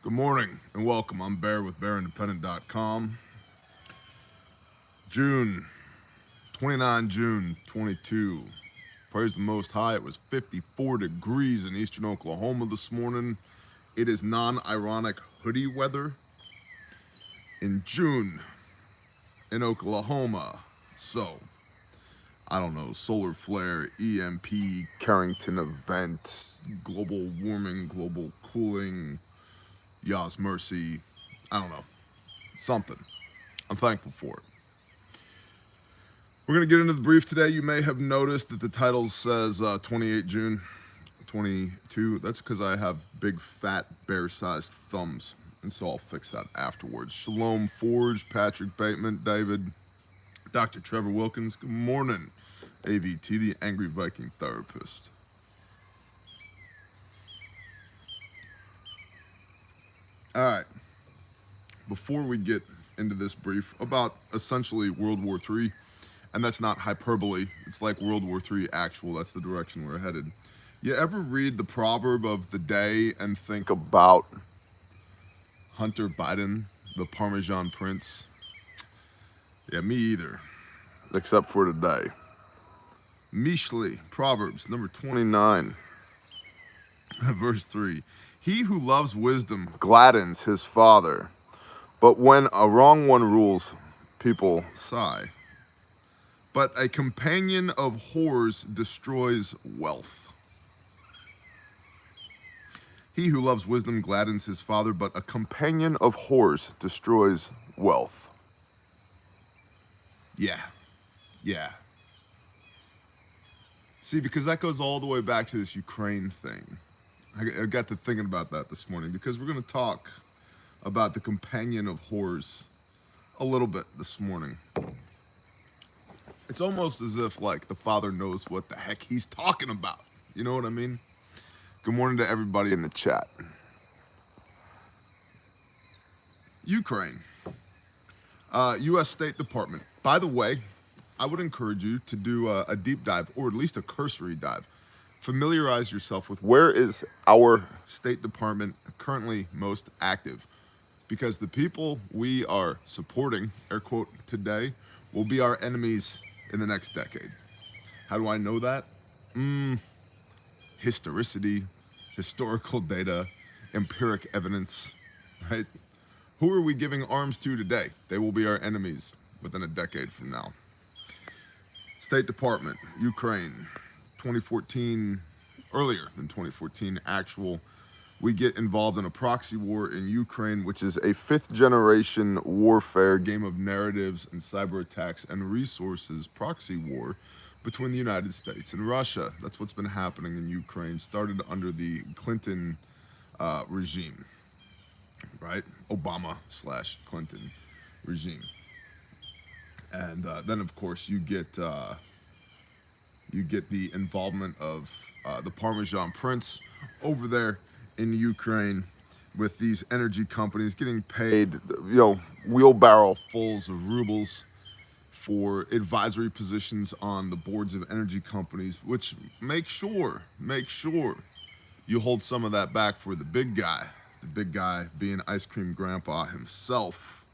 Good morning and welcome. I'm Bear with BearIndependent.com. June 29, June 22. Praise the Most High. It was 54 degrees in eastern Oklahoma this morning. It is non-ironic hoodie weather in June in Oklahoma. So, I don't know, solar flare, EMP, Carrington event, global warming, global cooling, Yah's mercy. I don't know. Something. I'm thankful for it. We're going to get into the brief today. You may have noticed that the title says 28 June 22. That's because I have big, fat, bear-sized thumbs, and so I'll fix that afterwards. Shalom Forge, Patrick Bateman, David, Dr. Trevor Wilkins. Good morning, AVT, the Angry Viking Therapist. All right. Before we get into this brief about essentially World War III, and that's not hyperbole, it's like World War III actual, that's the direction we're headed. You ever read the proverb of the day and think about Hunter Biden, the Parmesan Prince? Yeah, me either, except for today. Mishli, Proverbs number 29, verse 3. He who loves wisdom gladdens his father, but when a wrong one rules, people sigh. But a companion of whores destroys wealth. He who loves wisdom gladdens his father, but a companion of whores destroys wealth. Yeah. See, because that goes all the way back to this Ukraine thing. I got to thinking about that this morning because we're going to talk about the companion of whores a little bit this morning. It's almost as if, like, the father knows what the heck he's talking about. You know what I mean? Good morning to everybody in the chat. Ukraine. U.S. State Department. By the way, I would encourage you to do a deep dive, or at least a cursory dive. Familiarize yourself with where is our State Department currently most active. Because the people we are supporting, air quote, today, will be our enemies in the next decade. How do I know that? Historicity, historical data, empiric evidence, right? Who are we giving arms to today? They will be our enemies within a decade from now. State Department, Ukraine, 2014, earlier than 2014, actual. We get involved in a proxy war in Ukraine, which is a fifth-generation warfare, game of narratives and cyber attacks and resources proxy war between the United States and Russia. That's what's been happening in Ukraine, started under the Clinton regime, right? Obama/Clinton regime. And then, of course, you get the involvement of the Parmesan Prince over there in Ukraine with these energy companies getting paid, wheelbarrow fulls of rubles for advisory positions on the boards of energy companies, which make sure you hold some of that back for the big guy being Ice Cream Grandpa himself.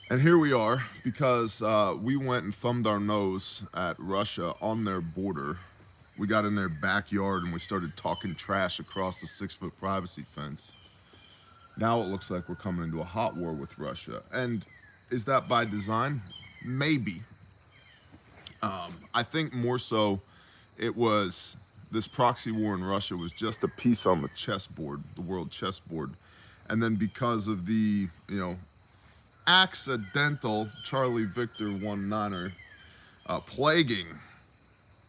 And here we are, because we went and thumbed our nose at Russia on their border. We got in their backyard and we started talking trash across the 6-foot privacy fence. Now it looks like we're coming into a hot war with Russia. And is that by design? Maybe. I think more so it was this proxy war in Russia was just a piece on the chessboard, the world chessboard. And then because of the, accidental Charlie Victor 19er plaguing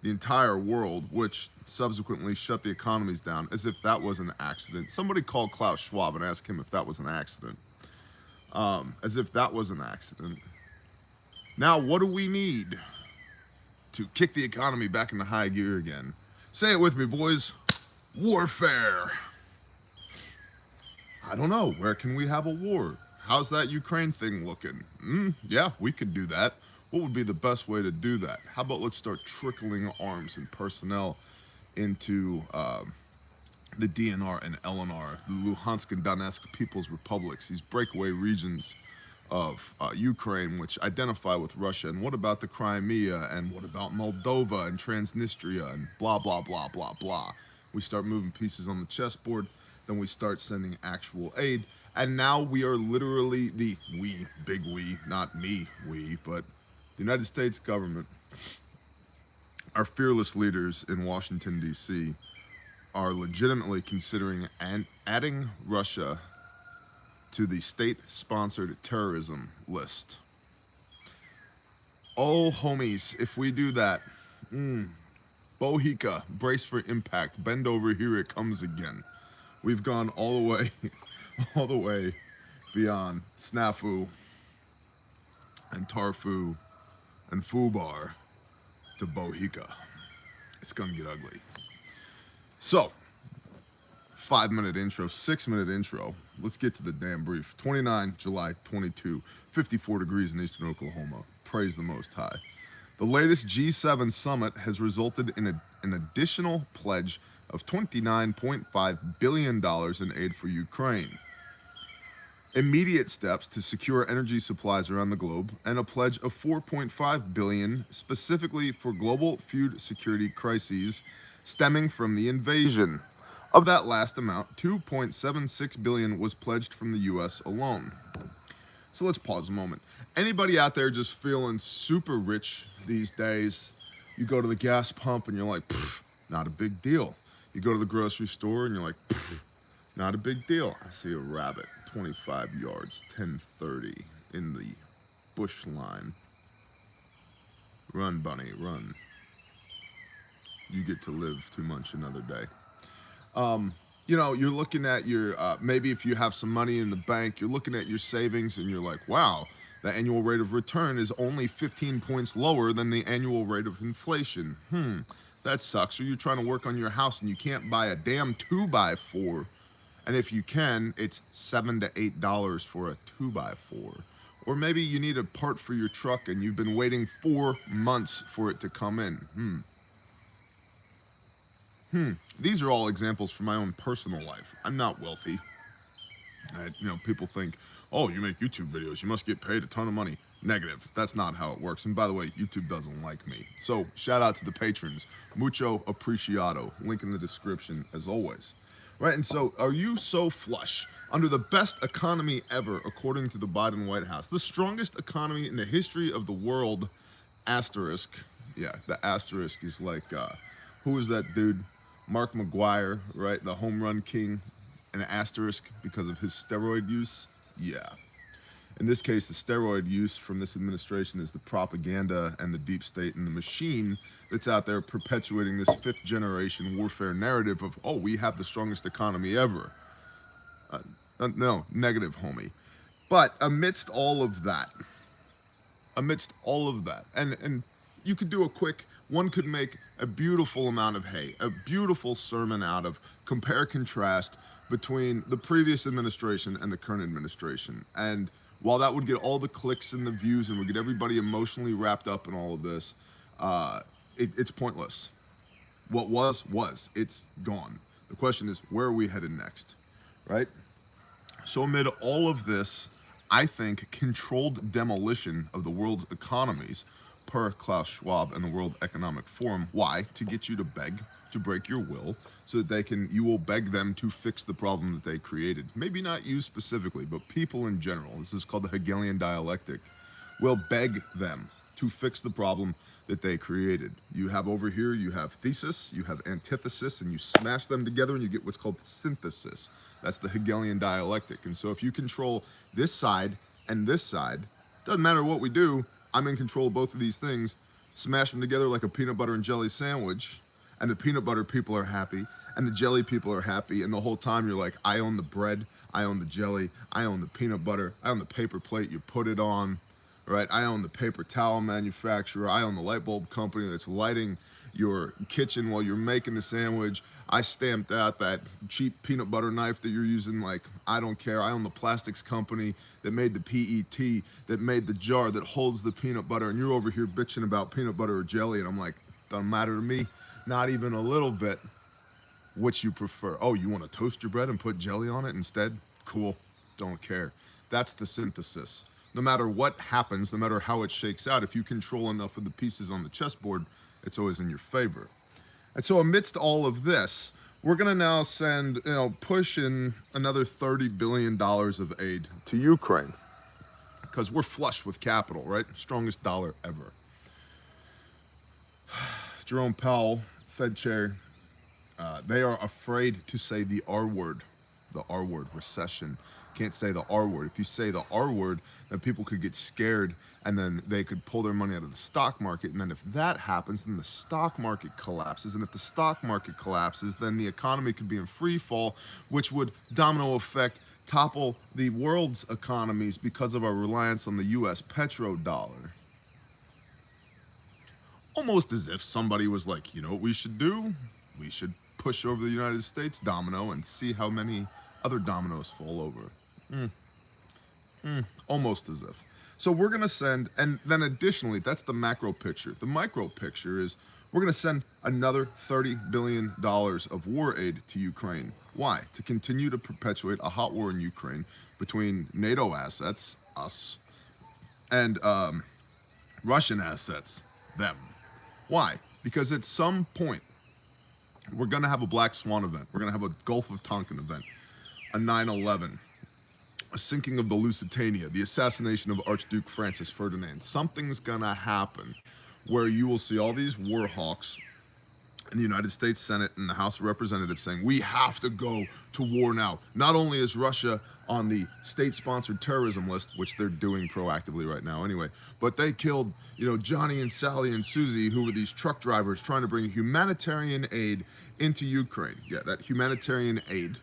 the entire world, which subsequently shut the economies down, as if that was an accident. Somebody call Klaus Schwab and ask him if that was an accident. As if that was an accident. Now, what do we need to kick the economy back into high gear again? Say it with me, boys. Warfare. I don't know. Where can we have a war? How's that Ukraine thing looking? Yeah, we could do that. What would be the best way to do that? How about let's start trickling arms and personnel into the DNR and LNR, the Luhansk and Donetsk People's Republics, these breakaway regions of Ukraine, which identify with Russia. And what about the Crimea? And what about Moldova and Transnistria and blah, blah, blah, blah, blah. We start moving pieces on the chessboard, then we start sending actual aid. And now we are literally we, big we, not me, we, but the United States government, our fearless leaders in Washington, D.C., are legitimately considering adding Russia to the state-sponsored terrorism list. Oh, homies, if we do that, Bohica, brace for impact. Bend over, here it comes again. We've gone all the way beyond snafu and tarfu and fubar to Bohica. It's gonna get ugly. So, 5-minute intro, 6-minute intro. Let's get to the damn brief. 29 July 22, 54 degrees in eastern Oklahoma. Praise the Most High. The latest G7 summit has resulted in an additional pledge of $29.5 billion in aid for Ukraine. Immediate steps to secure energy supplies around the globe, and a pledge of $4.5 billion specifically for global food security crises stemming from the invasion. Of that last amount, $2.76 billion was pledged from the U.S. alone. So let's pause a moment. Anybody out there just feeling super rich these days? You go to the gas pump and you're like, not a big deal. You go to the grocery store and you're like, not a big deal. I see a rabbit, 25 yards, 10:30 in the bush line. Run, bunny, run. You get to live to munch another day. You know, you're looking at your, maybe if you have some money in the bank, you're looking at your savings and you're like, wow, the annual rate of return is only 15 points lower than the annual rate of inflation. That sucks. Or you're trying to work on your house and you can't buy a damn 2x4. And if you can, it's $7 to $8 for a 2x4. Or maybe you need a part for your truck and you've been waiting 4 months for it to come in. These are all examples from my own personal life. I'm not wealthy. People think, oh, you make YouTube videos, you must get paid a ton of money. Negative. That's not how it works. And by the way, YouTube doesn't like me. So shout out to the patrons. Mucho apreciado. Link in the description as always. Right, and so are you so flush under the best economy ever, according to the Biden White House? The strongest economy in the history of the world, asterisk. Yeah, the asterisk is like, who is that dude? Mark McGuire, right? The home run king, an asterisk because of his steroid use. Yeah. In this case, the steroid use from this administration is the propaganda and the deep state and the machine that's out there perpetuating this 5th generation warfare narrative of, oh, we have the strongest economy ever. No, negative, homie. But amidst all of that, and you could do one could make a beautiful amount of hay, a beautiful sermon out of compare contrast between the previous administration and the current administration. And while that would get all the clicks and the views and would get everybody emotionally wrapped up in all of this, it's pointless. What was, it's gone. The question is, where are we headed next, right? So amid all of this, I think, controlled demolition of the world's economies, per Klaus Schwab and the World Economic Forum. Why? To get you to beg, to break your will, so that you will beg them to fix the problem that they created. Maybe not you specifically, but people in general. This is called the Hegelian dialectic. Will beg them to fix the problem that they created. You have over here, you have thesis, you have antithesis, and you smash them together and you get what's called synthesis. That's the Hegelian dialectic. And so if you control this side and this side, doesn't matter what we do, I'm in control of both of these things. Smash them together like a peanut butter and jelly sandwich, and the peanut butter people are happy, and the jelly people are happy, and the whole time you're like, I own the bread, I own the jelly, I own the peanut butter, I own the paper plate you put it on, right? I own the paper towel manufacturer, I own the light bulb company that's lighting your kitchen while you're making the sandwich. I stamped out that cheap peanut butter knife that you're using. Like, I don't care. I own the plastics company that made the PET, that made the jar that holds the peanut butter, and you're over here bitching about peanut butter or jelly, and I'm like, doesn't matter to me, not even a little bit. which you prefer. Oh, you want to toast your bread and put jelly on it instead? Cool. Don't care. That's the synthesis. No matter what happens, no matter how it shakes out, if you control enough of the pieces on the chessboard, it's always in your favor. And so amidst all of this, we're going to now send, push in another $30 billion of aid to Ukraine because we're flush with capital, right? Strongest dollar ever. Jerome Powell, Fed chair, they are afraid to say the R word, recession. Can't say the R word. If you say the R word, then people could get scared and then they could pull their money out of the stock market. And then if that happens, then the stock market collapses. And if the stock market collapses, then the economy could be in free fall, which would domino effect topple the world's economies because of our reliance on the US petrodollar. Almost as if somebody was like, you know what we should do? We should push over the United States domino and see how many other dominoes fall over. Almost as if. So we're going to send, and then additionally, that's the macro picture. The micro picture is we're going to send another $30 billion of war aid to Ukraine. Why? To continue to perpetuate a hot war in Ukraine between NATO assets, us, and Russian assets, them. Why? Because at some point, we're going to have a Black Swan event. We're going to have a Gulf of Tonkin event, a 9/11, a sinking of the Lusitania, the assassination of Archduke Francis Ferdinand. Something's going to happen where you will see all these war hawks in the United States Senate and the House of Representatives saying, we have to go to war now. Not only is Russia on the state-sponsored terrorism list, which they're doing proactively right now anyway, but they killed, Johnny and Sally and Susie, who were these truck drivers trying to bring humanitarian aid into Ukraine. Yeah, that humanitarian aid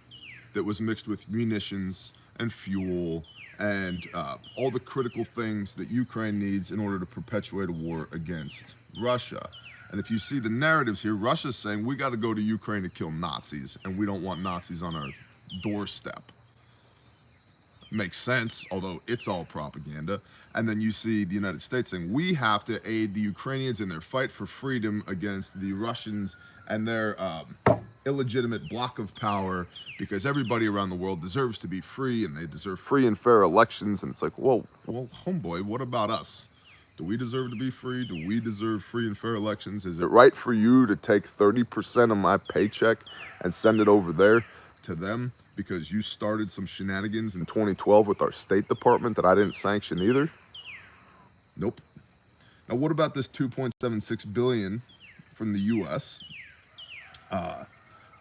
that was mixed with munitions and fuel and all the critical things that Ukraine needs in order to perpetuate a war against Russia. And if you see the narratives here, Russia's saying we got to go to Ukraine to kill Nazis, and we don't want Nazis on our doorstep. Makes sense, although it's all propaganda. And then you see the United States saying we have to aid the Ukrainians in their fight for freedom against the Russians and their illegitimate block of power, because everybody around the world deserves to be free and they deserve free and fair elections. And it's like, well, homeboy, what about us? Do we deserve to be free? Do we deserve free and fair elections? Is it right for you to take 30% of my paycheck and send it over there to them because you started some shenanigans in 2012 with our State Department that I didn't sanction either? Nope. Now, what about this $2.76 billion from the U.S.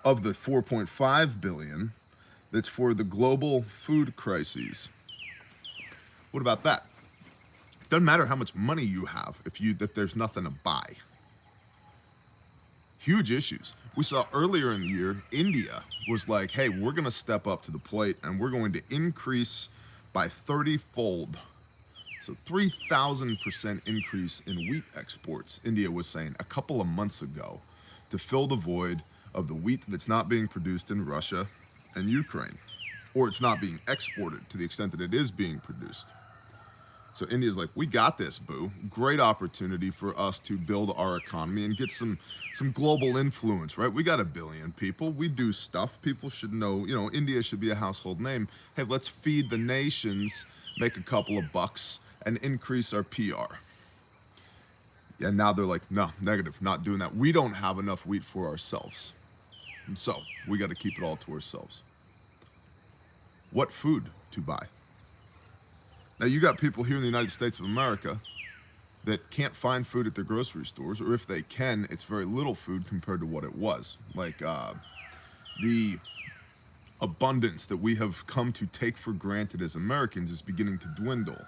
Of the $4.5 billion that's for the global food crises? What about that? Doesn't matter how much money you have if there's nothing to buy. Huge issues. We saw earlier in the year, India was like, hey, we're going to step up to the plate and we're going to increase by 30-fold. So 3,000% increase in wheat exports, India was saying a couple of months ago, to fill the void of the wheat that's not being produced in Russia and Ukraine, or it's not being exported to the extent that it is being produced. So India's like, we got this, boo. Great opportunity for us to build our economy and get some global influence, right? We got 1 billion people. We do stuff. People should know, India should be a household name. Hey, let's feed the nations, make a couple of bucks, and increase our PR. Yeah, now they're like, no, negative, not doing that. We don't have enough wheat for ourselves. And so we got to keep it all to ourselves. What food to buy? Now, you got people here in the United States of America that can't find food at their grocery stores, or if they can, it's very little food compared to what it was. Like the abundance that we have come to take for granted as Americans is beginning to dwindle.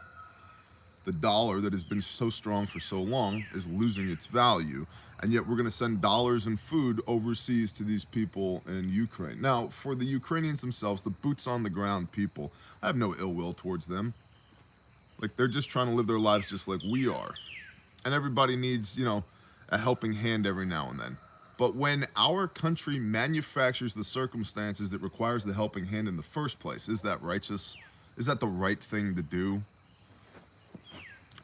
The dollar that has been so strong for so long is losing its value, and yet we're going to send dollars and food overseas to these people in Ukraine. Now, for the Ukrainians themselves, the boots on the ground people, I have no ill will towards them. Like, they're just trying to live their lives just like we are. And everybody needs, a helping hand every now and then. But when our country manufactures the circumstances that requires the helping hand in the first place, is that righteous? Is that the right thing to do?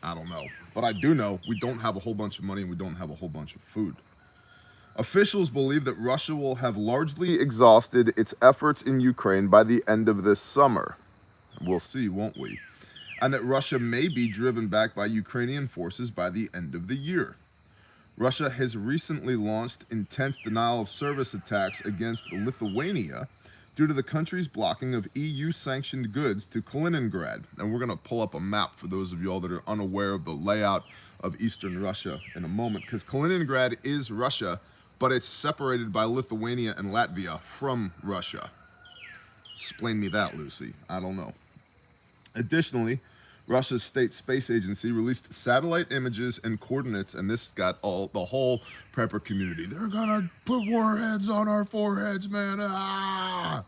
I don't know. But I do know we don't have a whole bunch of money and we don't have a whole bunch of food. Officials believe that Russia will have largely exhausted its efforts in Ukraine by the end of this summer. We'll see, won't we? And that Russia may be driven back by Ukrainian forces by the end of the year. Russia has recently launched intense denial of service attacks against Lithuania due to the country's blocking of EU-sanctioned goods to Kaliningrad. And we're going to pull up a map for those of y'all that are unaware of the layout of Eastern Russia in a moment, because Kaliningrad is Russia, but it's separated by Lithuania and Latvia from Russia. Explain me that, Lucy. I don't know. Additionally, Russia's state space agency released satellite images and coordinates, and this got the whole prepper community. They're gonna put warheads on our foreheads, man. Ah!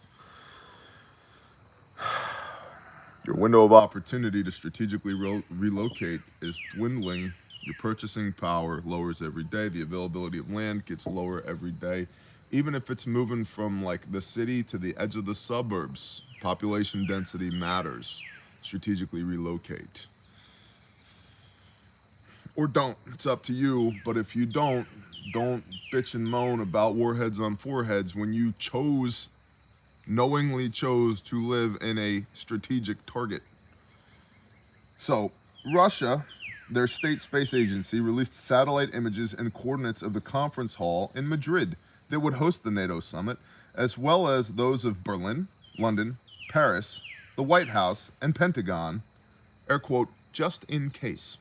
Your window of opportunity to strategically relocate is dwindling. Your purchasing power lowers every day. The availability of land gets lower every day. Even if it's moving from like the city to the edge of the suburbs, population density matters. Strategically relocate. Or don't. It's up to you. But if you don't bitch and moan about warheads on foreheads when you knowingly chose to live in a strategic target. So, Russia, their state space agency, released satellite images and coordinates of the conference hall in Madrid that would host the NATO summit, as well as those of Berlin, London, Paris, the White House, and Pentagon, air quote, just in case.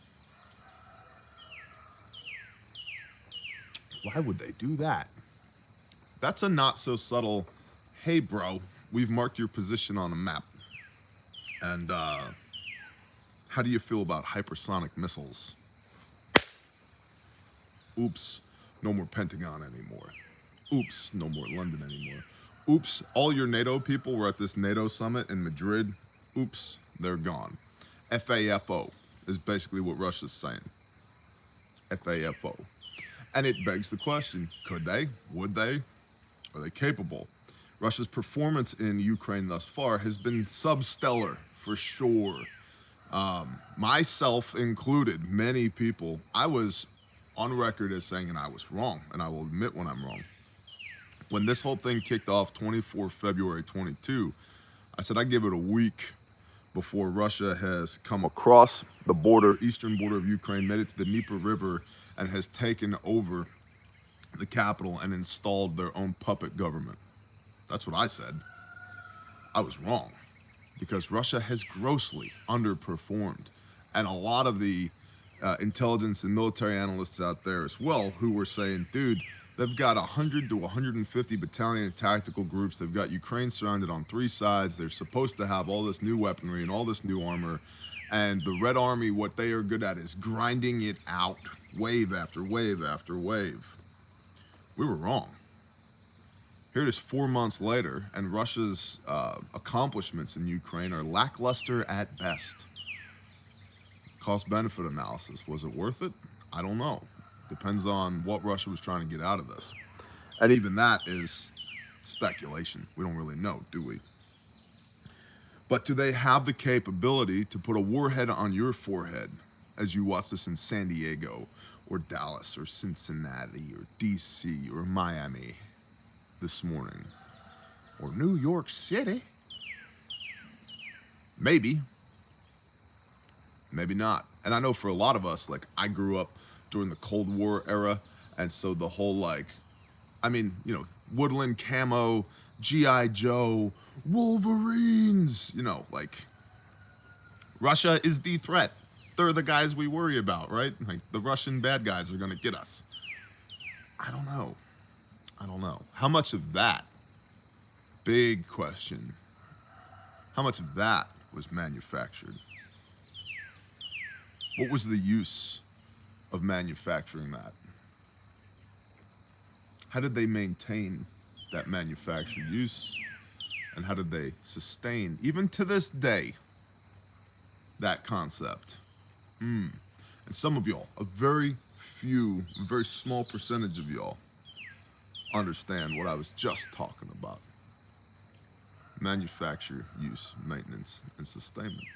Why would they do that? That's a not so subtle, hey bro, we've marked your position on a map. And how do you feel about hypersonic missiles? Oops, no more Pentagon anymore. Oops, no more London anymore. Oops, all your NATO people were at this NATO summit in Madrid. Oops, they're gone. FAFO is basically what Russia's saying. FAFO. And it begs the question, could they? Would they? Are they capable? Russia's performance in Ukraine thus far has been substellar, for sure. Myself included, many people, I was on record as saying, and I was wrong, and I will admit when I'm wrong. When this whole thing kicked off 24 February 22, I said I'd give it a week before Russia has come across the border, eastern border of Ukraine, made it to the Dnieper River, and has taken over the capital and installed their own puppet government. That's what I said. I was wrong, because Russia has grossly underperformed. And a lot of the intelligence and military analysts out there as well who were saying, dude, they've got 100 to 150 battalion tactical groups. They've got Ukraine surrounded on 3 sides. They're supposed to have all this new weaponry and all this new armor. And the Red Army, what they are good at is grinding it out wave after wave after wave. We were wrong. Here it is 4 months later, and Russia's accomplishments in Ukraine are lackluster at best. Cost-benefit analysis, was it worth it? I don't know. Depends on what Russia was trying to get out of this. And even that is speculation. We don't really know, do we? But do they have the capability to put a warhead on your forehead as you watch this in San Diego or Dallas or Cincinnati or DC or Miami this morning or New York City? Maybe. Maybe not. And I know for a lot of us, like, I grew up during the Cold War era, and so the whole, like, I mean, you know, woodland camo, G.I. Joe, Wolverines, you know, like, Russia is the threat. They're the guys we worry about, right? Like, the Russian bad guys are going to get us. I don't know. I don't know. How much of that, big question, how much of that was manufactured? What was the use of manufacturing that? How did they maintain that manufactured use? And how did they sustain, even to this day, that concept? And some of y'all, a very few, a very small percentage of y'all, understand what I was just talking about. Manufacture, use, maintenance, and sustainment.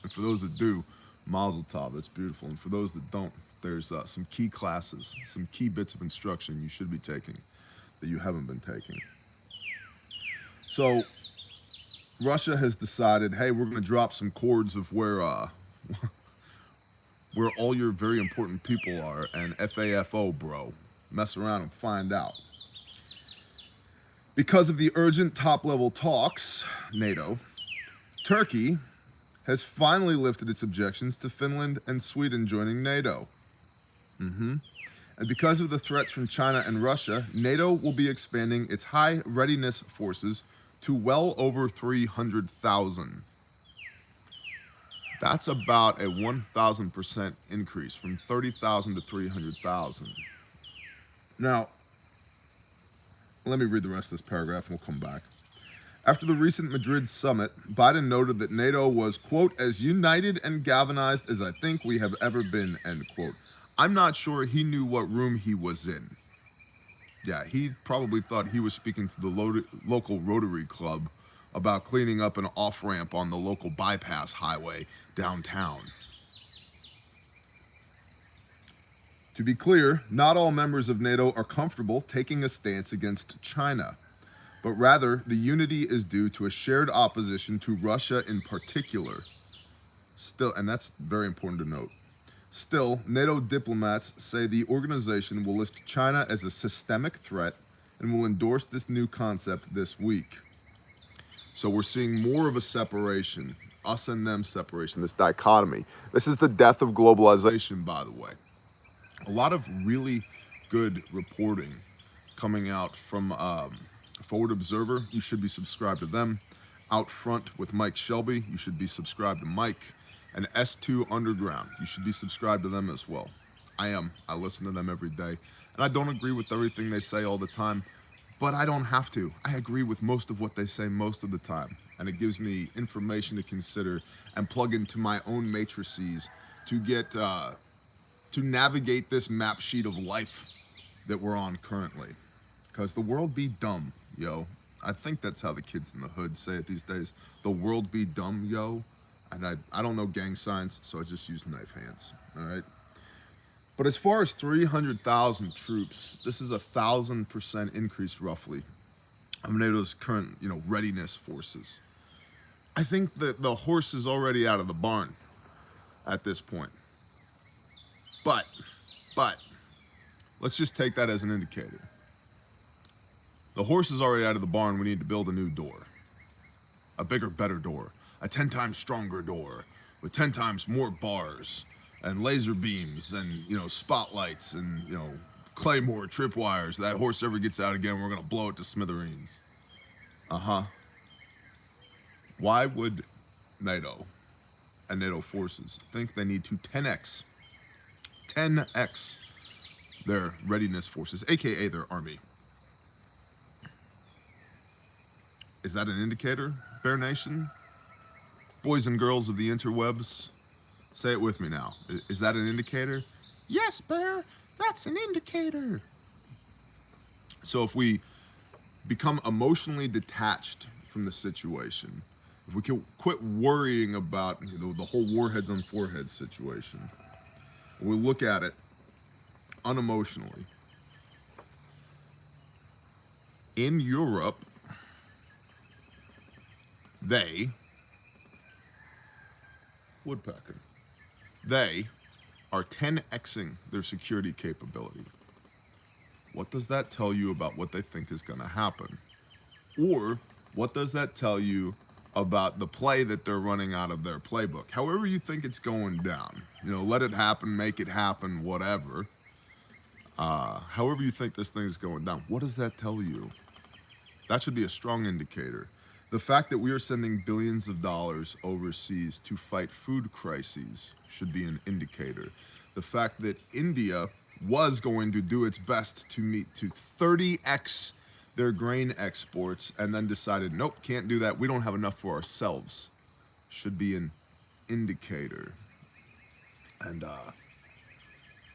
And for those that do, Mazel tov, that's beautiful. And for those that don't, there's some key classes, some key bits of instruction you should be taking that you haven't been taking. So Russia has decided, hey, we're going to drop some chords of where all your very important people are, and FAFO, bro. Mess around and find out. Because of the urgent top-level talks, NATO, Turkey has finally lifted its objections to Finland and Sweden joining NATO. And because of the threats from China and Russia, NATO will be expanding its high readiness forces to well over 300,000. That's about a 1,000% increase from 30,000 to 300,000. Now, let me read the rest of this paragraph and we'll come back. After the recent Madrid summit, Biden noted that NATO was, quote, as united and galvanized as I think we have ever been, end quote. I'm not sure he knew what room he was in. Yeah, he probably thought he was speaking to the local Rotary Club about cleaning up an off-ramp on the local bypass highway downtown. To be clear, not all members of NATO are comfortable taking a stance against China, but rather the unity is due to a shared opposition to Russia in particular. Still, and that's very important to note, still, NATO diplomats say the organization will list China as a systemic threat and will endorse this new concept this week. So we're seeing more of a separation, us and them separation, this dichotomy. This is the death of globalization, by the way. A lot of really good reporting coming out from Forward Observer. You should be subscribed to them. Out Front with Mike Shelby. You should be subscribed to Mike. And S2 Underground. You should be subscribed to them as well. I am. I listen to them every day. And I don't agree with everything they say all the time, but I don't have to. I agree with most of what they say most of the time. And it gives me information to consider and plug into my own matrices to get, to navigate this map sheet of life that we're on currently. Because the world be dumb, yo. I think that's how the kids in the hood say it these days. The world be dumb, yo. And I don't know gang signs, so I just use knife hands, all right? But as far as 300,000 troops, this is 1,000% increase roughly of NATO's current, readiness forces. I think that the horse is already out of the barn at this point. But, let's just take that as an indicator. The horse is already out of the barn. We need to build a new door, a bigger, better door, a 10 times stronger door with 10 times more bars and laser beams and, spotlights and, claymore tripwires. That horse ever gets out again, we're going to blow it to smithereens. Why would NATO and NATO forces think they need to 10x their readiness forces, aka their army? Is that an indicator, Bear Nation? Boys and girls of the interwebs, say it with me now. Is that an indicator? Yes, Bear, that's an indicator. So if we become emotionally detached from the situation, if we can quit worrying about the whole warheads on foreheads situation, we look at it unemotionally. In Europe, they are 10xing their security capability. What does that tell you about what they think is going to happen? Or what does that tell you about the play that they're running out of their playbook? However you think it's going down, let it happen, make it happen, whatever. However you think this thing is going down, what does that tell you? That should be a strong indicator. The fact that we are sending billions of dollars overseas to fight food crises should be an indicator. The fact that India was going to do its best to 30x their grain exports and then decided, nope, can't do that. We don't have enough for ourselves, should be an indicator. And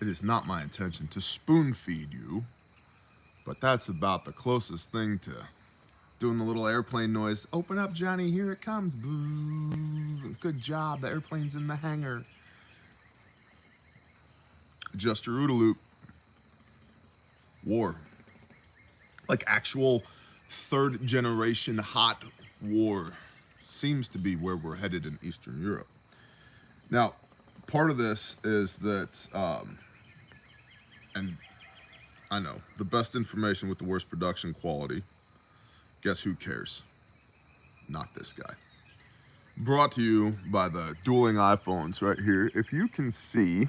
it is not my intention to spoon feed you, but that's about the closest thing to doing the little airplane noise. Open up, Johnny, here it comes. Bzzz. Good job, the airplane's in the hangar. just a OODA loop. War. Like actual third generation hot war seems to be where we're headed in Eastern Europe. Now, part of this is that, and I know, the best information with the worst production quality, guess who cares? Not this guy. Brought to you by the dueling iPhones right here. If you can see,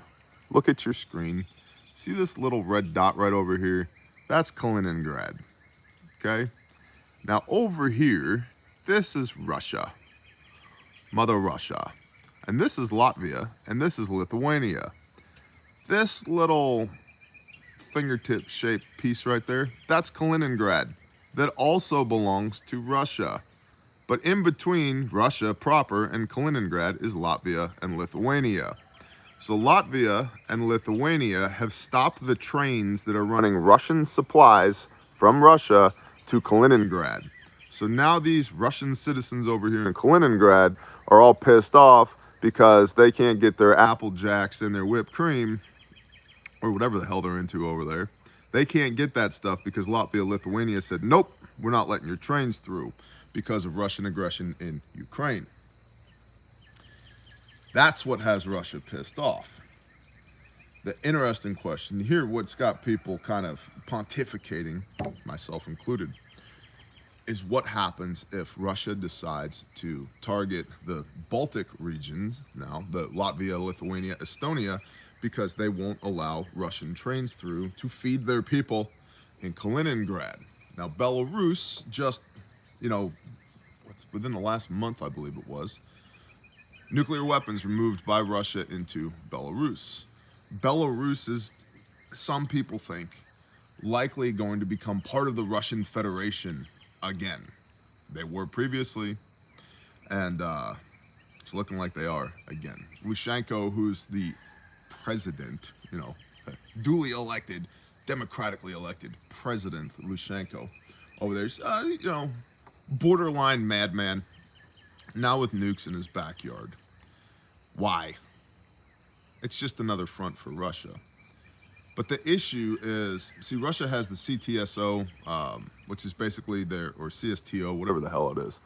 look at your screen, see this little red dot right over here? That's Kaliningrad, okay? Now over here, this is Russia, Mother Russia. And this is Latvia, and this is Lithuania. This little fingertip shaped piece right there, that's Kaliningrad. That also belongs to Russia. But in between Russia proper and Kaliningrad is Latvia and Lithuania. So Latvia and Lithuania have stopped the trains that are running Russian supplies from Russia to Kaliningrad. So now these Russian citizens over here in Kaliningrad are all pissed off because they can't get their Apple Jacks and their whipped cream, or whatever the hell they're into over there. They can't get that stuff because Latvia, Lithuania said, nope, we're not letting your trains through because of Russian aggression in Ukraine. That's what has Russia pissed off. The interesting question here, what's got people kind of pontificating, myself included, is what happens if Russia decides to target the Baltic regions, now the Latvia, Lithuania, Estonia, because they won't allow Russian trains through to feed their people in Kaliningrad. Now, Belarus just, within the last month, I believe it was, nuclear weapons removed by Russia into Belarus. Belarus is, some people think, likely going to become part of the Russian Federation again. They were previously, and it's looking like they are again. Lushenko, who's the president, duly elected, democratically elected president Lushenko over there's, borderline madman, now with nukes in his backyard. Why? It's just another front for Russia. But the issue is, see, Russia has the CTSO, which is basically their, or CSTO, whatever the hell it is,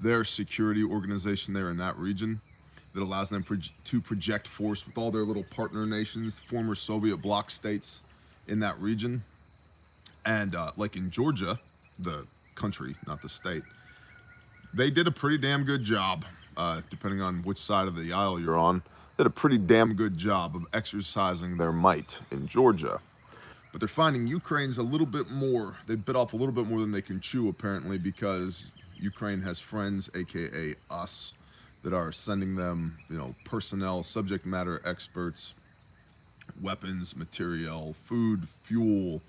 their security organization there in that region that allows them to project force with all their little partner nations, former Soviet bloc states in that region. And like in Georgia, the country, not the state, they did a pretty damn good job, depending on which side of the aisle you're on, did a pretty damn good job of exercising their might in Georgia. But they're finding Ukraine's a little bit more, they bit off a little bit more than they can chew, apparently, because Ukraine has friends, aka us, that are sending them, personnel, subject matter experts, weapons, material, food, fuel,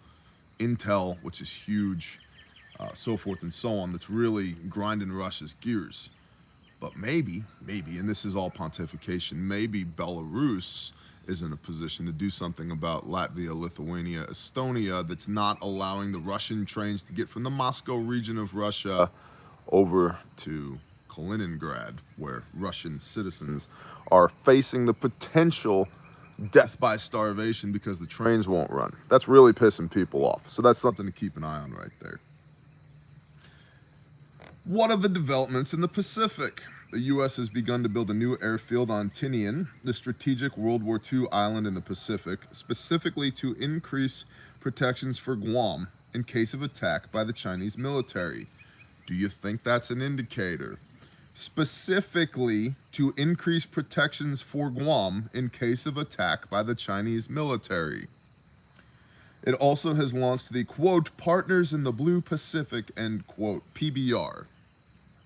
intel, which is huge, so forth and so on, that's really grinding Russia's gears. But maybe, and this is all pontification, maybe Belarus is in a position to do something about Latvia, Lithuania, Estonia, that's not allowing the Russian trains to get from the Moscow region of Russia over to Kaliningrad, where Russian citizens are facing the potential death by starvation because the trains won't run. That's really pissing people off. So that's something to keep an eye on right there. What of the developments in the Pacific? The U.S. has begun to build a new airfield on Tinian, the strategic World War II island in the Pacific, specifically to increase protections for Guam in case of attack by the Chinese military. Do you think that's an indicator? Specifically to increase protections for Guam in case of attack by the Chinese military. It also has launched the, quote, Partners in the Blue Pacific, end quote, PBR.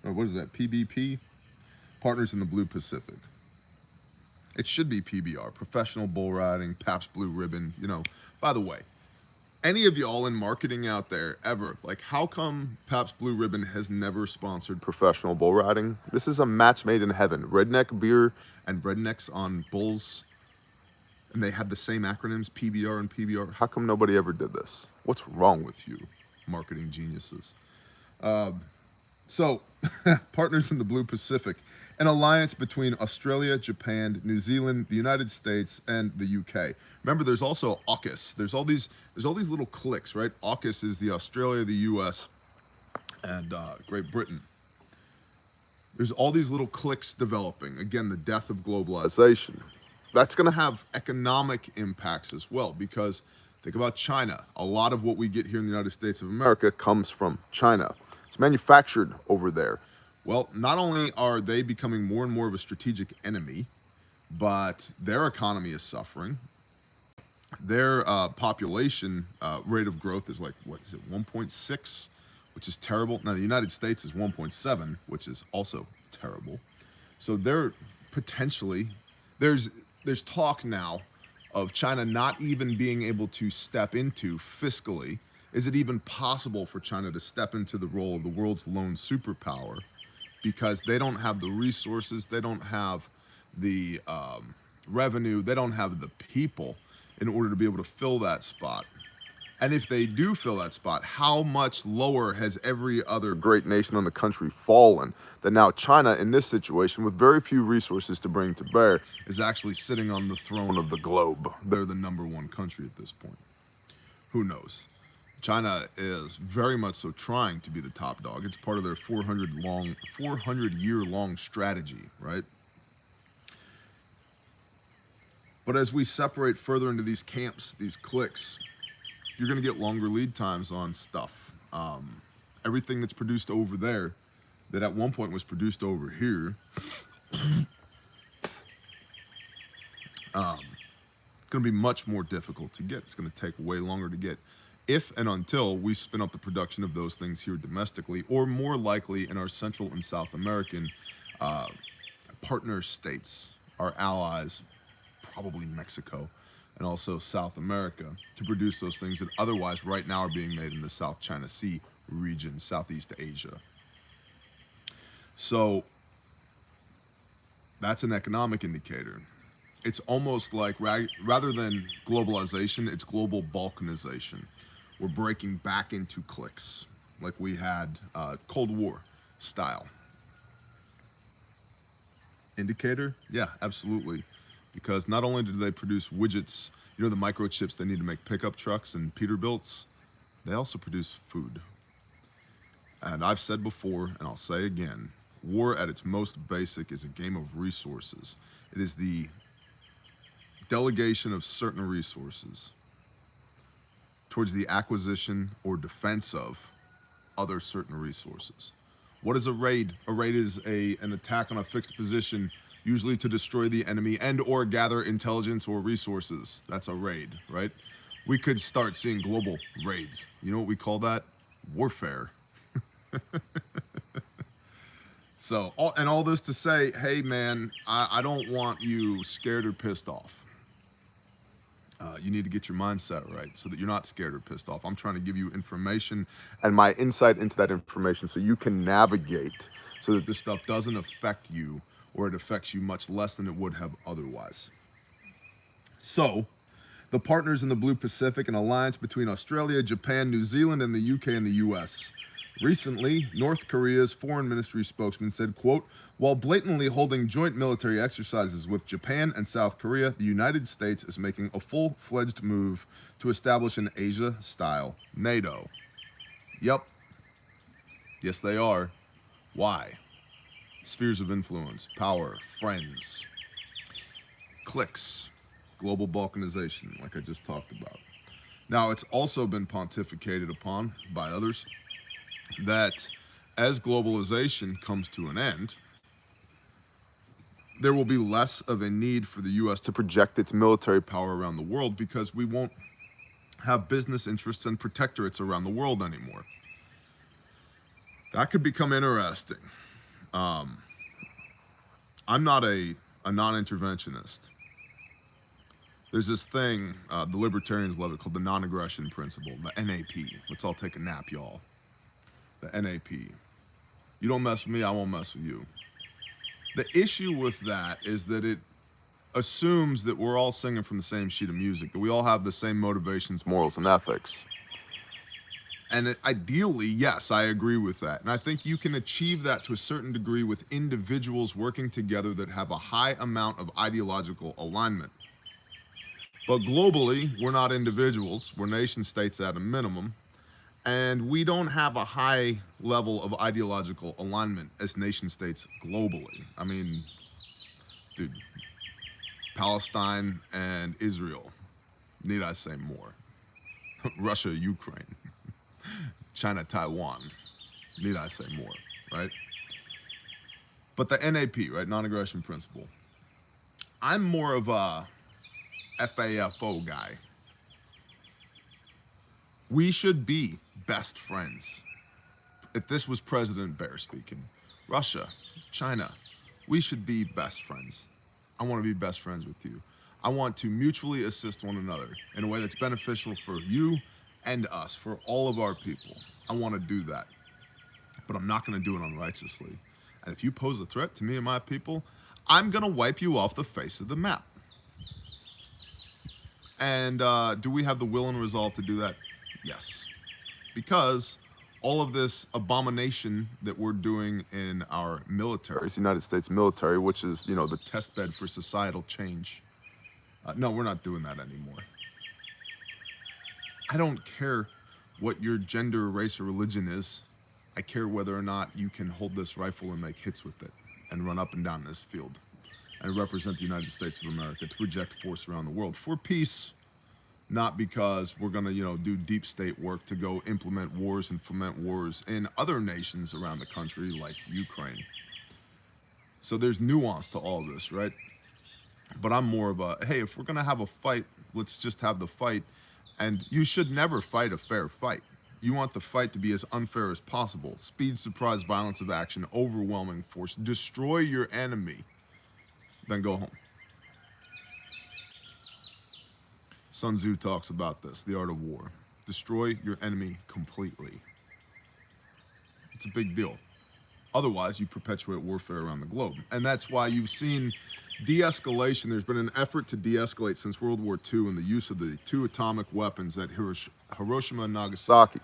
Or what is that, PBP? Partners in the Blue Pacific. It should be PBR, Professional Bull Riding, Pabst Blue Ribbon, By the way, any of y'all in marketing out there ever, how come Pabst Blue Ribbon has never sponsored professional bull riding? This is a match made in heaven. Redneck beer and rednecks on bulls, and they have the same acronyms, PBR and PBR. How come nobody ever did this? What's wrong with you, marketing geniuses? So, partners in the Blue Pacific, an alliance between Australia, Japan, New Zealand, the United States, and the UK. Remember, there's also AUKUS. There's all these little cliques, right? AUKUS is the Australia, the US, and Great Britain. There's all these little cliques developing. Again, the death of globalization. That's going to have economic impacts as well, because think about China. A lot of what we get here in the United States of America comes from China. It's manufactured over there. Well, not only are they becoming more and more of a strategic enemy, but their economy is suffering. Their population rate of growth is like, what is it, 1.6, which is terrible. Now, the United States is 1.7, which is also terrible. So they're potentially, there's talk now of China not even being able to step into fiscally. Is it even possible for China to step into the role of the world's lone superpower? Because they don't have the resources, they don't have the revenue, they don't have the people in order to be able to fill that spot. And if they do fill that spot, how much lower has every other great nation in the country fallen that now China, in this situation, with very few resources to bring to bear, is actually sitting on the throne of the globe? They're the #1 country at this point. Who knows? China is very much so trying to be the top dog. It's part of their 400-year-long strategy, right? But as we separate further into these camps, these cliques, you're going to get longer lead times on stuff. Everything that's produced over there that at one point was produced over here, it's going to be much more difficult to get. It's going to take way longer to get if and until we spin up the production of those things here domestically, or more likely in our Central and South American partner states, our allies, probably Mexico, and also South America, to produce those things that otherwise right now are being made in the South China Sea region, Southeast Asia. So that's an economic indicator. It's almost like rather than globalization, it's global balkanization. We're breaking back into cliques like we had Cold War style. Indicator? Yeah, absolutely. Because not only do they produce widgets, you know, the microchips they need to make pickup trucks and Peterbilts, they also produce food. And I've said before, and I'll say again, war at its most basic is a game of resources. It is the delegation of certain resources towards the acquisition or defense of other certain resources. What is a raid? A raid is an attack on a fixed position, usually to destroy the enemy and or gather intelligence or resources. That's a raid, right? We could start seeing global raids. You know what we call that? Warfare. So, all this to say, hey man, I don't want you scared or pissed off. You need to get your mindset right so that you're not scared or pissed off. I'm trying to give you information and my insight into that information so you can navigate so that this stuff doesn't affect you, or it affects you much less than it would have otherwise. So, the partners in the Blue Pacific, an alliance between Australia, Japan, New Zealand, and the UK and the US. Recently, North Korea's foreign ministry spokesman said, quote, while blatantly holding joint military exercises with Japan and South Korea, the United States is making a full-fledged move to establish an Asia-style NATO. Yep. Yes, they are. Why? Spheres of influence, power, friends, cliques, global balkanization, like I just talked about. Now, it's also been pontificated upon by others that as globalization comes to an end, there will be less of a need for the U.S. to project its military power around the world because we won't have business interests and protectorates around the world anymore. That could become interesting. I'm not a non-interventionist. There's this thing, the libertarians love it, called the non-aggression principle, the NAP. Let's all take a nap, y'all. The NAP. You don't mess with me, I won't mess with you. The issue with that is that it assumes that we're all singing from the same sheet of music, that we all have the same motivations, morals, and ethics. And ideally, yes, I agree with that. And I think you can achieve that to a certain degree with individuals working together that have a high amount of ideological alignment. But globally, we're not individuals, we're nation states at a minimum. And we don't have a high level of ideological alignment as nation states globally. I mean, dude, Palestine and Israel, need I say more? Russia, Ukraine, China, Taiwan, need I say more, right? But the NAP, right, non-aggression principle, I'm more of a FAFO guy. We should be best friends. If this was President Bear speaking, Russia, China, we should be best friends. I want to be best friends with you. I want to mutually assist one another in a way that's beneficial for you and us, for all of our people. I want to do that, but I'm not going to do it unrighteously. And if you pose a threat to me and my people, I'm going to wipe you off the face of the map. And do we have the will and resolve to do that? Yes. Because all of this abomination that we're doing in our military, the United States military, which is, you know, the test bed for societal change. No, we're not doing that anymore. I don't care what your gender, race, or religion is. I care whether or not you can hold this rifle and make hits with it and run up and down this field and represent the United States of America to project force around the world for peace, not because we're going to, you know, do deep state work to go implement wars and foment wars in other nations around the country like Ukraine. So there's nuance to all this, right? But I'm more of a, hey, if we're going to have a fight, let's just have the fight. And you should never fight a fair fight. You want the fight to be as unfair as possible. Speed, surprise, violence of action, overwhelming force. Destroy your enemy, then go home. Sun Tzu talks about this, the art of war. Destroy your enemy completely. It's a big deal. Otherwise, you perpetuate warfare around the globe. And that's why you've seen de-escalation. There's been an effort to de-escalate since World War II and the use of the 2 atomic weapons at Hiroshima and Nagasaki.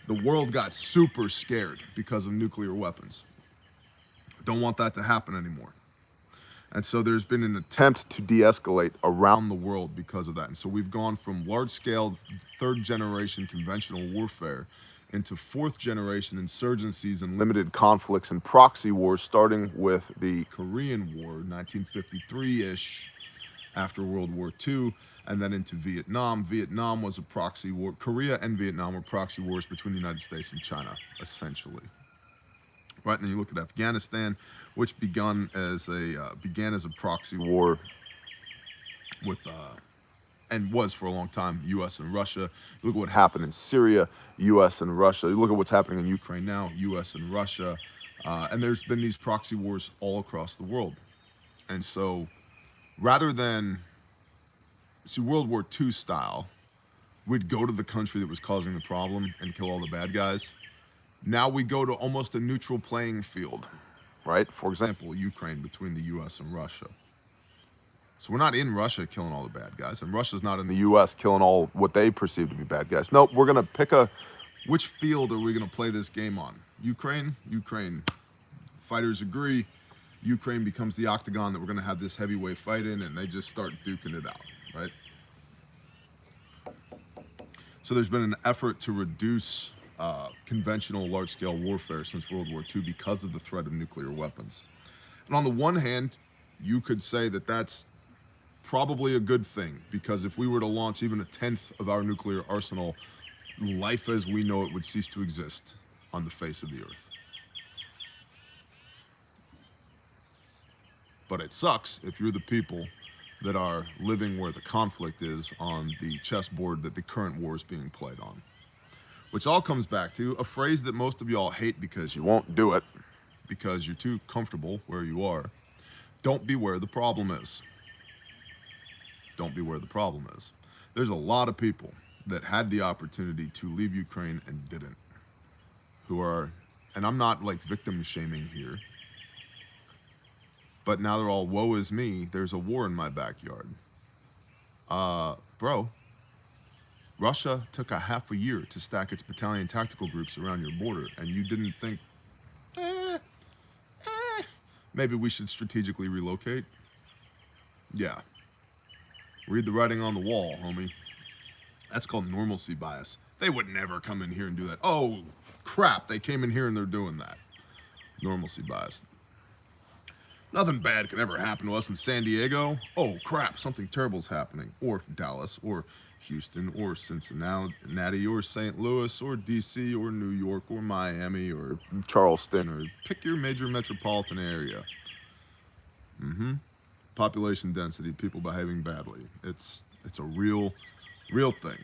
The world got super scared because of nuclear weapons. Don't want that to happen anymore. And so there's been an attempt to de-escalate around the world because of that. And so we've gone from large-scale, third-generation conventional warfare into fourth-generation insurgencies and limited conflicts and proxy wars, starting with the Korean War, 1953-ish, after World War II, and then into Vietnam. Vietnam was a proxy war. Korea and Vietnam were proxy wars between the United States and China, essentially. Right, and then you look at Afghanistan, which began as a proxy war with and was for a long time U.S. and Russia. You look at what happened in Syria, U.S. and Russia. You look at what's happening in Ukraine now, U.S. and Russia, and there's been these proxy wars all across the world. And so, rather than see World War II style, we'd go to the country that was causing the problem and kill all the bad guys. Now we go to almost a neutral playing field, right? For example, Ukraine between the U.S. and Russia. So we're not in Russia killing all the bad guys, and Russia's not in the U.S. killing all what they perceive to be bad guys. Nope, we're going to pick which field are we going to play this game on? Ukraine? Ukraine. Fighters agree. Ukraine becomes the octagon that we're going to have this heavyweight fight in, and they just start duking it out, right? So there's been an effort to reduce conventional large-scale warfare since World War II because of the threat of nuclear weapons. And on the one hand, you could say that that's probably a good thing, because if we were to launch even a tenth of our nuclear arsenal, life as we know it would cease to exist on the face of the earth. But it sucks if you're the people that are living where the conflict is on the chessboard that the current war is being played on. Which all comes back to a phrase that most of y'all hate because you won't do it, because you're too comfortable where you are. Don't be where the problem is. Don't be where the problem is. There's a lot of people that had the opportunity to leave Ukraine and didn't, who are, and I'm not like victim shaming here, but now they're all, woe is me, there's a war in my backyard. Bro, Russia took a half a year to stack its battalion tactical groups around your border, and you didn't think, maybe we should strategically relocate? Yeah. Read the writing on the wall, homie. That's called normalcy bias. They would never come in here and do that. Oh, crap, they came in here and they're doing that. Normalcy bias. Nothing bad could ever happen to us in San Diego. Oh, crap, something terrible's happening. Or Dallas, or Houston, or Cincinnati, or St. Louis, or DC, or New York, or Miami, or Charleston, or pick your major metropolitan area. Population density, people behaving badly. It's a real thing.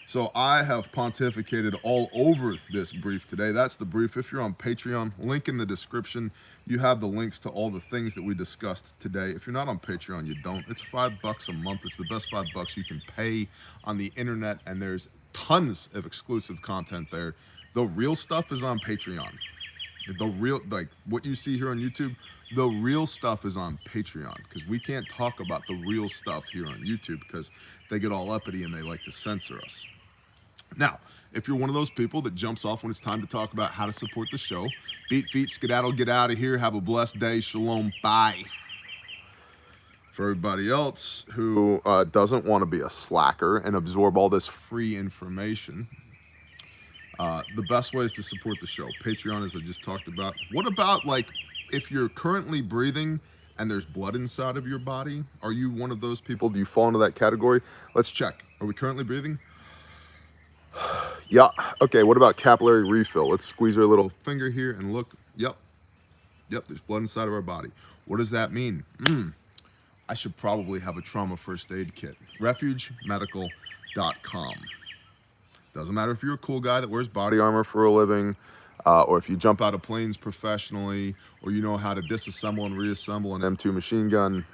So I have pontificated all over this brief today. That's the brief. If you're on Patreon, link in the description. You have the links to all the things that we discussed today. If you're not on Patreon, you don't. It's $5 a month. It's the best $5 you can pay on the internet, and there's tons of exclusive content there. The real stuff is on Patreon. The real, like what you see here on YouTube, the real stuff is on Patreon, because we can't talk about the real stuff here on YouTube because they get all uppity and they like to censor us. Now, if you're one of those people that jumps off when it's time to talk about how to support the show, beat feet, skedaddle, get out of here. Have a blessed day. Shalom. Bye. For everybody else who doesn't want to be a slacker and absorb all this free information, the best ways to support the show, Patreon, as I just talked about. What about, like, if you're currently breathing and there's blood inside of your body? Are you one of those people? Do you fall into that category? Let's check. Are we currently breathing? Yeah. Okay, what about capillary refill? Let's squeeze our little finger here and look. Yep, there's blood inside of our body. What does that mean? I should probably have a trauma first aid kit. RefugeMedical.com. Doesn't matter if you're a cool guy that wears body armor for a living, or if you jump out of planes professionally, or you know how to disassemble and reassemble an M2 machine gun.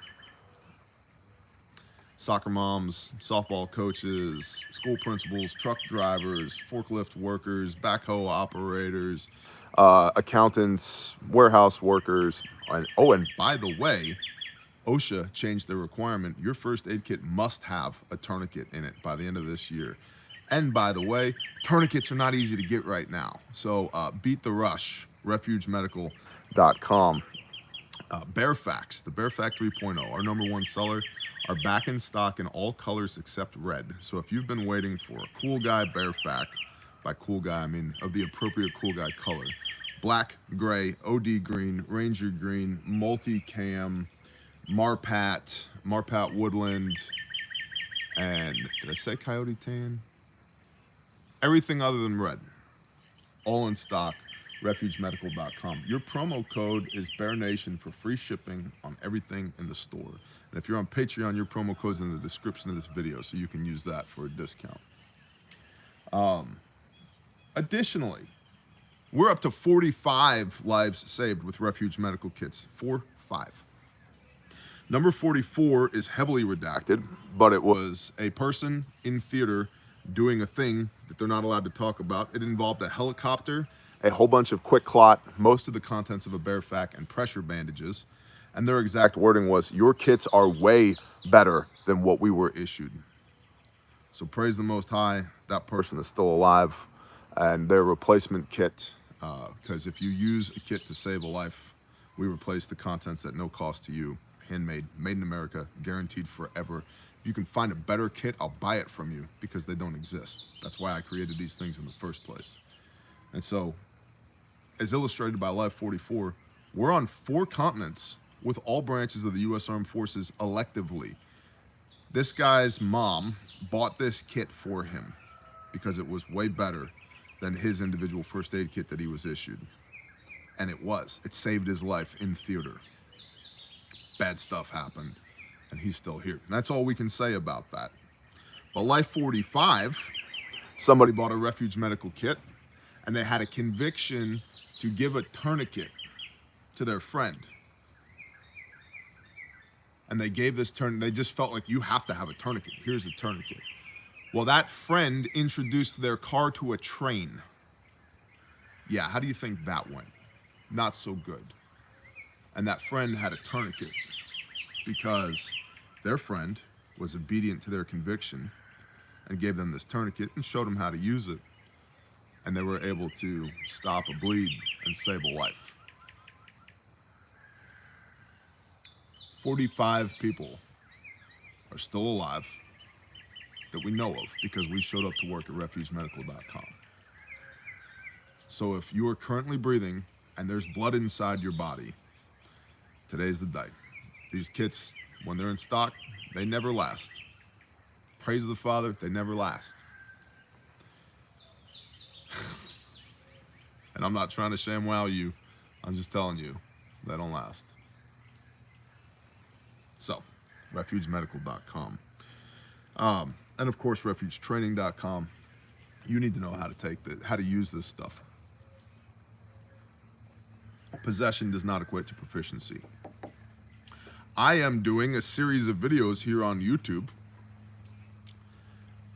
Soccer moms, softball coaches, school principals, truck drivers, forklift workers, backhoe operators, accountants, warehouse workers. And by the way, OSHA changed their requirement. Your first aid kit must have a tourniquet in it by the end of this year. And by the way, tourniquets are not easy to get right now. So beat the rush, RefugeMedical.com. Bearfax, the Bearfac 3.0, our #1 seller, are back in stock in all colors except red. So if you've been waiting for a cool guy Bearfac, by cool guy I mean of the appropriate cool guy color, black, gray, OD green, Ranger green, multi-cam, Marpat woodland, and did I say coyote tan? Everything other than red, all in stock. RefugeMedical.com. Your promo code is BearNation for free shipping on everything in the store. And if you're on Patreon, your promo code is in the description of this video, so you can use that for a discount. Additionally, we're up to 45 lives saved with Refuge Medical Kits. 45. Number 44 is heavily redacted, but it was a person in theater doing a thing that they're not allowed to talk about. It involved a helicopter, a whole bunch of quick clot, most of the contents of a Bearfac, and pressure bandages. And their exact wording was, your kits are way better than what we were issued. So praise the Most High, that person is still alive, and their replacement kit, because if you use a kit to save a life, we replace the contents at no cost to you. Handmade, made in America, guaranteed forever. If you can find a better kit, I'll buy it from you, because they don't exist. That's why I created these things in the first place. And so, as illustrated by Live 44, we're on 4 continents with all branches of the U.S. Armed Forces electively. This guy's mom bought this kit for him because it was way better than his individual first aid kit that he was issued. And it was. It saved his life in theater. Bad stuff happened, and he's still here. And that's all we can say about that. But Life 45, somebody bought a Refuge Medical Kit, and they had a conviction to give a tourniquet to their friend. And they gave this they just felt like, you have to have a tourniquet. Here's a tourniquet. Well, that friend introduced their car to a train. Yeah, how do you think that went? Not so good. And that friend had a tourniquet because their friend was obedient to their conviction and gave them this tourniquet and showed them how to use it. And they were able to stop a bleed and save a life. 45 people are still alive that we know of because we showed up to work at refugemedical.com. So if you are currently breathing and there's blood inside your body, today's the day. These kits, when they're in stock, they never last. Praise the Father, they never last. And I'm not trying to ShamWow you. I'm just telling you, they don't last. So, refugemedical.com. And of course, refugetraining.com. You need to know how to use this stuff. Possession does not equate to proficiency. I am doing a series of videos here on YouTube.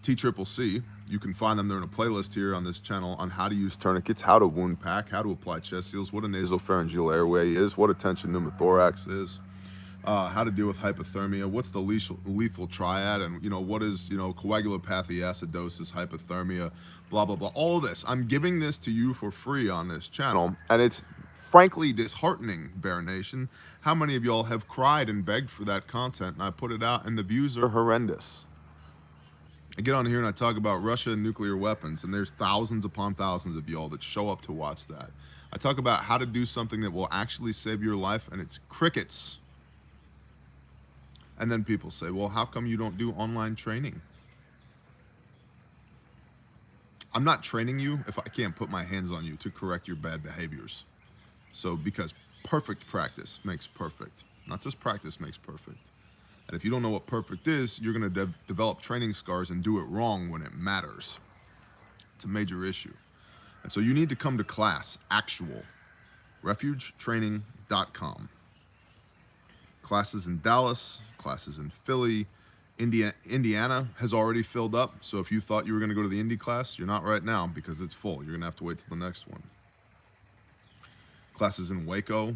TCCC. You can find them. They're in a playlist here on this channel on how to use tourniquets, how to wound pack, how to apply chest seals, what a nasopharyngeal airway is, what a tension pneumothorax is, how to deal with hypothermia, what's the lethal triad, and what is coagulopathy, acidosis, hypothermia, blah blah blah. All this I'm giving this to you for free on this channel, and it's frankly disheartening, Bear Nation, how many of y'all have cried and begged for that content, and I put it out and the views are horrendous. I get on here and I talk about Russia and nuclear weapons, and there's thousands upon thousands of y'all that show up to watch that. I talk about how to do something that will actually save your life, and it's crickets. And then people say, well, how come you don't do online training? I'm not training you if I can't put my hands on you to correct your bad behaviors. So because perfect practice makes perfect. Not just practice makes perfect. And if you don't know what perfect is, you're going to develop training scars and do it wrong when it matters. It's a major issue. And so you need to come to class, actual, refugetraining.com. Classes in Dallas, classes in Philly, Indiana has already filled up. So if you thought you were going to go to the Indy class, you're not right now because it's full. You're going to have to wait till the next one. Classes in Waco.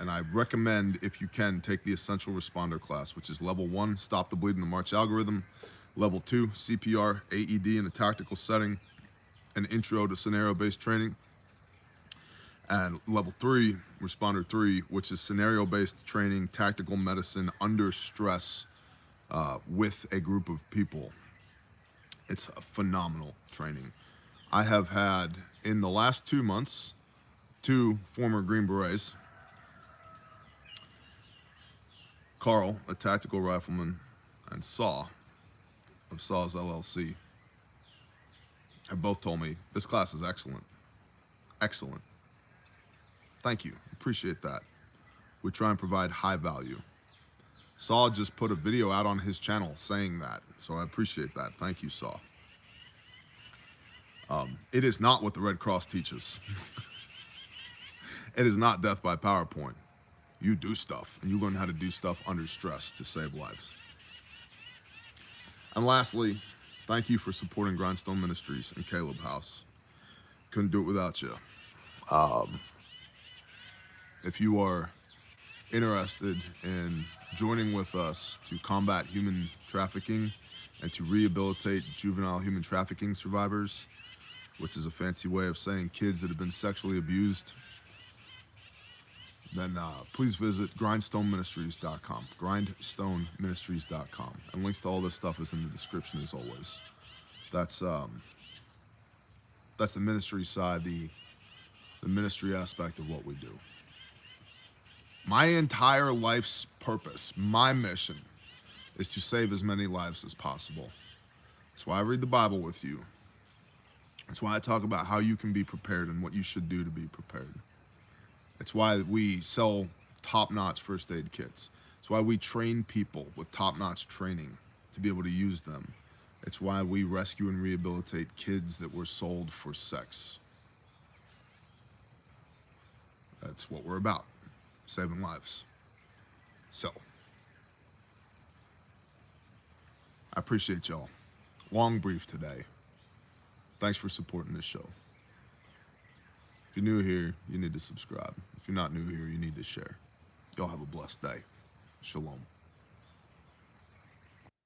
And I recommend, if you can, take the Essential Responder class, which is level 1, Stop the Bleed in the March algorithm, level 2, CPR, AED in a tactical setting, an intro to scenario-based training, and level 3, Responder 3, which is scenario-based training, tactical medicine under stress with a group of people. It's a phenomenal training. I have had, in the last 2 months, 2 former Green Berets, Carl, a tactical rifleman, and Saw of Saw's LLC have both told me this class is excellent. Excellent. Thank you. Appreciate that. We try and provide high value. Saw just put a video out on his channel saying that, so I appreciate that. Thank you, Saw. It is not what the Red Cross teaches. It is not death by PowerPoint. You do stuff, and you learn how to do stuff under stress to save lives. And lastly, thank you for supporting Grindstone Ministries and Caleb House. Couldn't do it without you. If you are interested in joining with us to combat human trafficking and to rehabilitate juvenile human trafficking survivors, which is a fancy way of saying kids that have been sexually abused, then please visit grindstoneministries.com, grindstoneministries.com, and links to all this stuff is in the description as always. That's the ministry side, the ministry aspect of what we do. My entire life's purpose, my mission, is to save as many lives as possible. That's why I read the Bible with you. That's why I talk about how you can be prepared and what you should do to be prepared. It's why we sell top-notch first aid kits. It's why we train people with top-notch training to be able to use them. It's why we rescue and rehabilitate kids that were sold for sex. That's what we're about, saving lives. So, I appreciate y'all. Long brief today. Thanks for supporting this show. If you're new here, you need to subscribe. If you're not new here, you need to share. Y'all have a blessed day. Shalom.